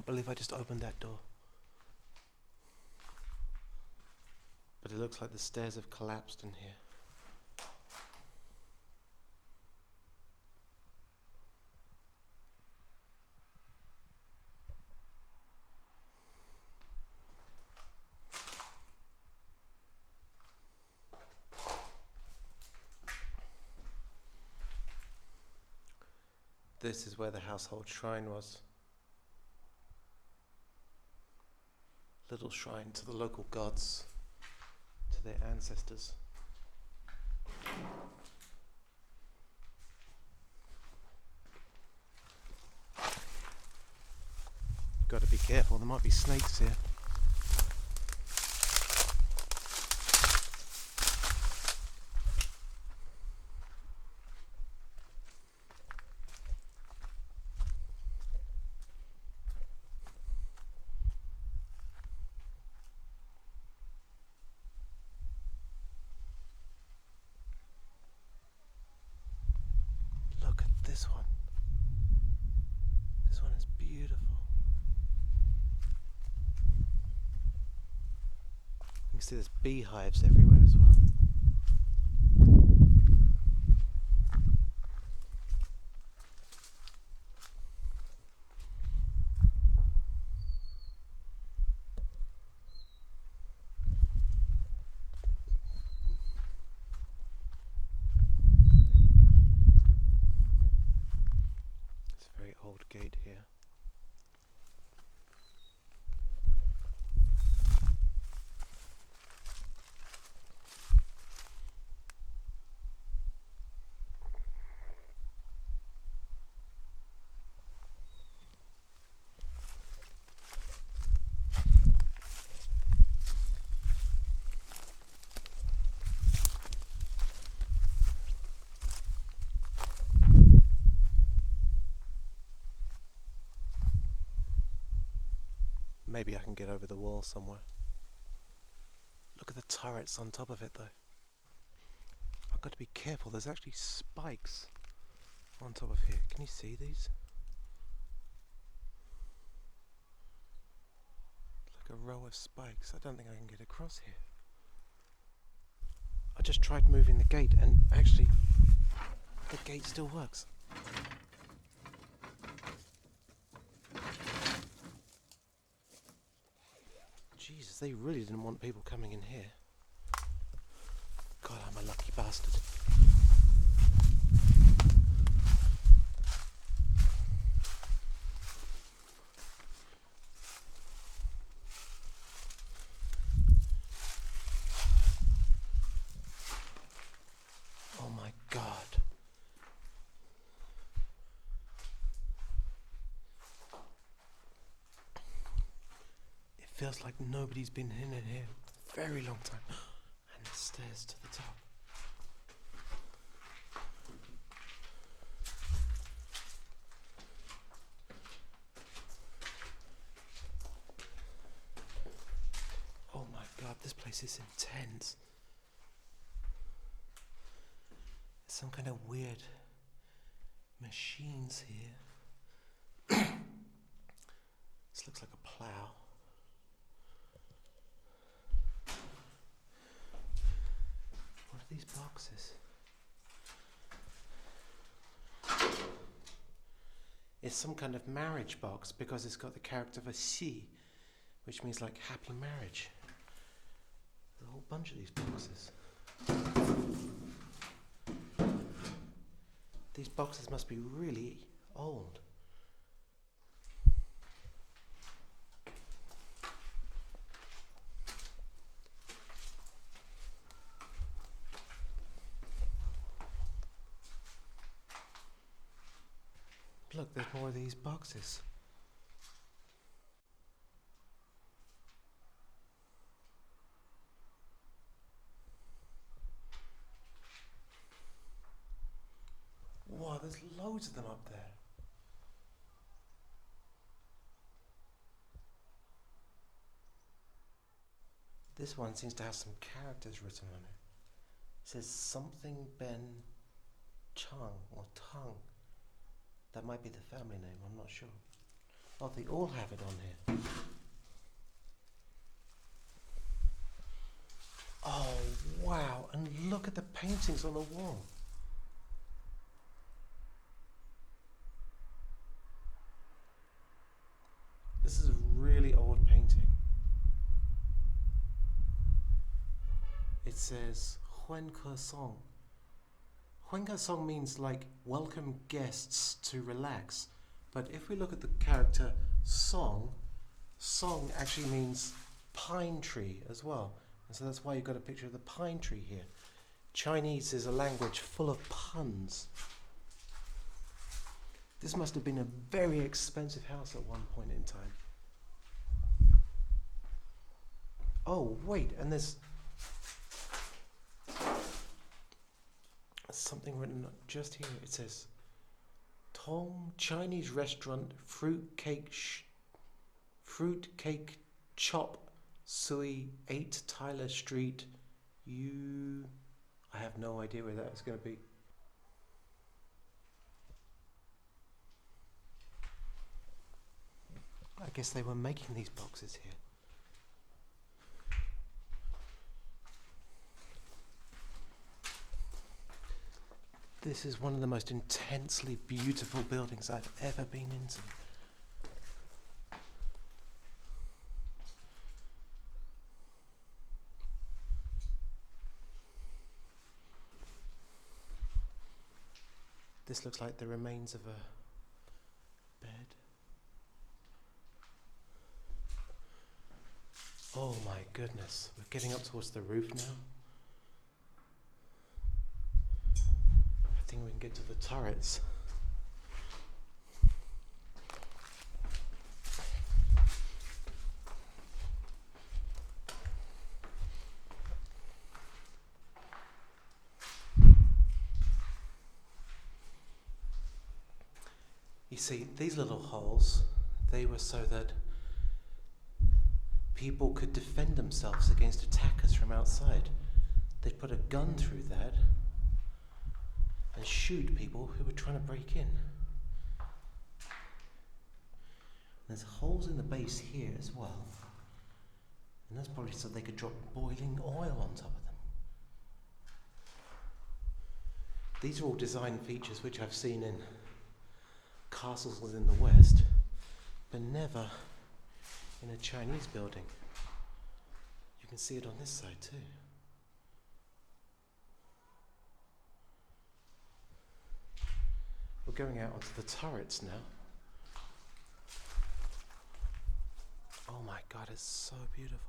believe I just opened that door. But it looks like the stairs have collapsed in here. This is where the household shrine was. Little shrine to the local gods, to their ancestors. Got to be careful, there might be snakes here. This one. This one is beautiful. You can see there's beehives everywhere as well. Old gate here. Maybe I can get over the wall somewhere. Look at the turrets on top of it though. I've got to be careful, there's actually spikes on top of here. Can you see these? Like a row of spikes. I don't think I can get across here. I just tried moving the gate and actually the gate still works. Jesus, they really didn't want people coming in here. God, I'm a lucky bastard. Oh my God. Feels like nobody's been in here a very long time. And the stairs to the top. Oh my God, this place is intense. There's some kind of weird machines here. This looks like a plough. These boxes. It's some kind of marriage box because it's got the character of a C, which means like happy marriage. There's a whole bunch of these boxes. These boxes must be really old. Look, there's more of these boxes. Wow, there's loads of them up there. This one seems to have some characters written on it. It says something Ben Chung or Tung. That might be the family name, I'm not sure. Oh, they all have it on here. Oh, wow. And look at the paintings on the wall. This is a really old painting. It says Huan Ke Song. Huan Ke Song means like welcome guests to relax. But if we look at the character Song, Song actually means pine tree as well. And so that's why you've got a picture of the pine tree here. Chinese is a language full of puns. This must have been a very expensive house at one point in time. Oh, wait, and there's something written just here. It says, Tong Chinese restaurant, fruit cake chop Sui 8 Tyler Street. I have no idea where that is going to be. I guess they were making these boxes here. This is one of the most intensely beautiful buildings I've ever been into. This looks like the remains of a bed. Oh my goodness, we're getting up towards the roof now. I think we can get to the turrets. You see, these little holes, they were so that people could defend themselves against attackers from outside. They'd put a gun through that and shoot people who were trying to break in. There's holes in the base here as well. And that's probably so they could drop boiling oil on top of them. These are all design features which I've seen in castles within the West, but never in a Chinese building. You can see it on this side too. We're going out onto the turrets now. Oh my God, it's so beautiful.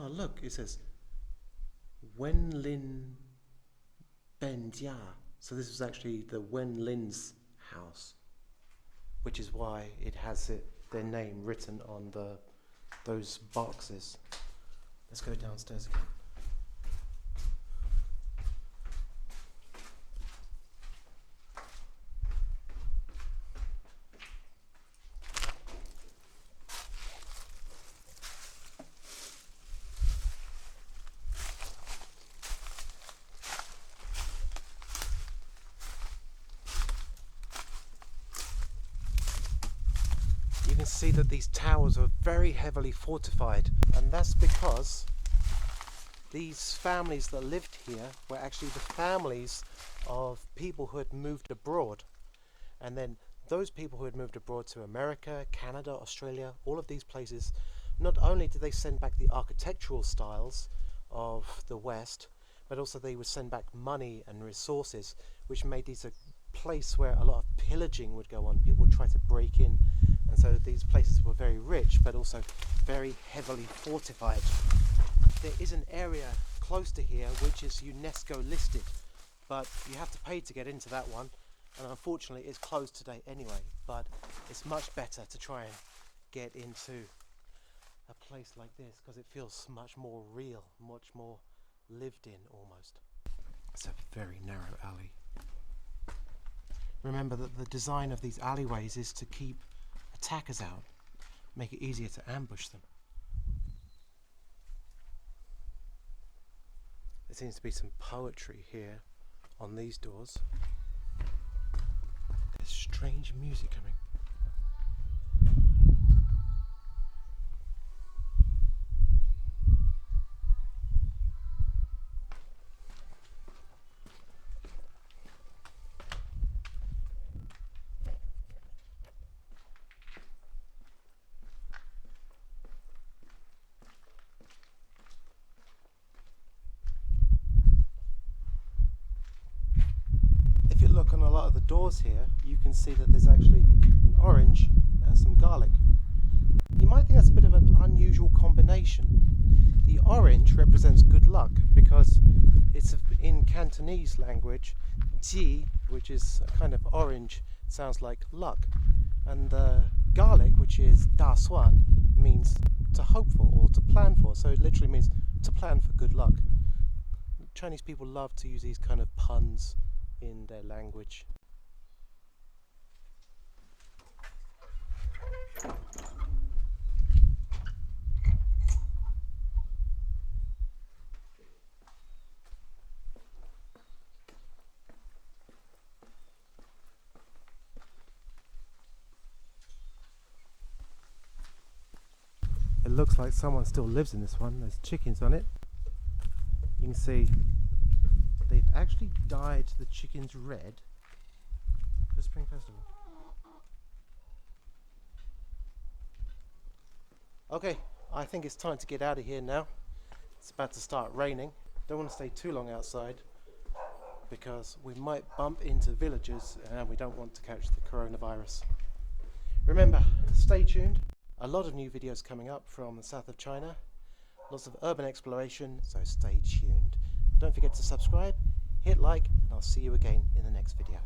Look, it says Wen Lin Ben Jia. So this was actually the Wen Lin's house, which is why it has their name written on those boxes. Let's go downstairs again. You can see that these towers are very heavily fortified, and that's because these families that lived here were actually the families of people who had moved abroad. And then those people who had moved abroad to America, Canada, Australia, all of these places, not only did they send back the architectural styles of the West, but also they would send back money and resources, which made these a place where a lot of pillaging would go on. People would try to break in, and so these places were very rich, but also very heavily fortified. There is an area close to here which is UNESCO listed, but you have to pay to get into that one, and unfortunately it's closed today anyway. But it's much better to try and get into a place like this because it feels much more real, much more lived in almost. It's a very narrow alley. Remember that the design of these alleyways is to keep attackers out, make it easier to ambush them. There seems to be some poetry here on these doors. There's strange music coming. If you look on a lot of the doors here, you can see that there's actually an orange and some garlic. You might think that's a bit of an unusual combination. The orange represents good luck because it's in Cantonese language, ji, which is a kind of orange, sounds like luck. And the garlic, which is da suan, means to hope for or to plan for. So it literally means to plan for good luck. Chinese people love to use these kind of puns in their language. It looks like someone still lives in this one. There's chickens on it. You can see they've actually dyed the chickens red for Spring Festival. Okay, I think it's time to get out of here now. It's about to start raining. Don't want to stay too long outside because we might bump into villagers and we don't want to catch the coronavirus. Remember, stay tuned. A lot of new videos coming up from the south of China. Lots of urban exploration, so stay tuned. Don't forget to subscribe, hit like, and I'll see you again in the next video.